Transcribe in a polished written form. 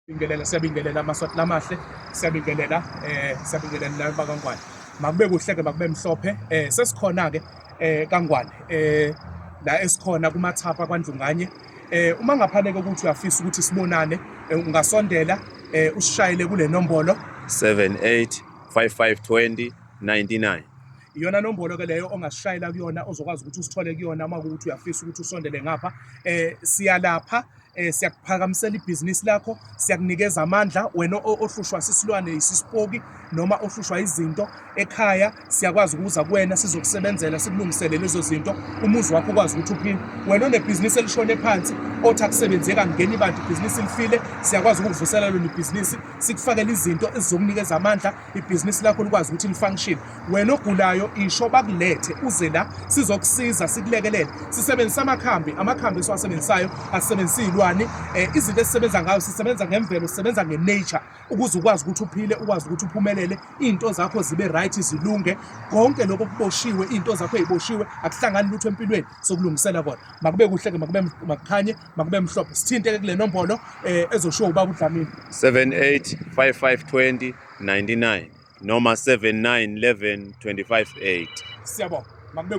Siyabingelela amaswati lamahle, siyabingelela la bakwaNgwane. Makube kuhle-ke makube mhlophe. Sesikhona-ke kaNgwane la esikhona kumathapha kwaNdlunganye. Uma ngaphandle ukuthi uyafisa ukuthi sibonane, ungasondela usishayele kule nombolo 78552099. iyona nombolo ke leyo ongasishayela kuyona ozokwazi ukuthi usithole kuyona uma ukuthi uyafisa ukuthi usondele ngapha. Siyalapha, siyakuphakamisela ibhizinisi lakho, siyakunikeza amandla. Wena ohlushwa sisilwane isisipoki noma ohlushwa izinto ekhaya, siyakwazi ukuza kuwena sizokusebenzela sikulungisele lezo zinto, umuzi wakho ukwazi ukuthi uphile. Wena onebhizinisi elishone phansi othi akusebenzi kangeni bantu ibhizinisi lifile, siyakwazi ukuvusela lona ibhizinisi, sikufakele izinto ezizokunikeza amandla, ibhizinisi lakho likwazi ukuthi lifunction. Wena ogulayo isho bakulethe uze la sizokusiza sikulekelele. Sisebenzisa amakhambi esiwasebenzisayo asisebenzisi iy'lwane. Izinto esisebenza ngayo sisebenza ngemvelo, sisebenza nge-nature ukuze ukwazi ukuthi uphile, ukwazi ukuthi uphumelele, iy'nto zakho zibe right, zilunge. Konke lokho kuboshiwe, iy'nto zakho ey'boshiwe, akuhlangani lutho empilweni, sokulungisela kona. Makube kuhle-ke, makukhanye, makube mhlophe. Sithinte-ke kule nombolo ezoshiwo ubaba uDlamini 78552099 noma 791125 8. Siyabonga. Makube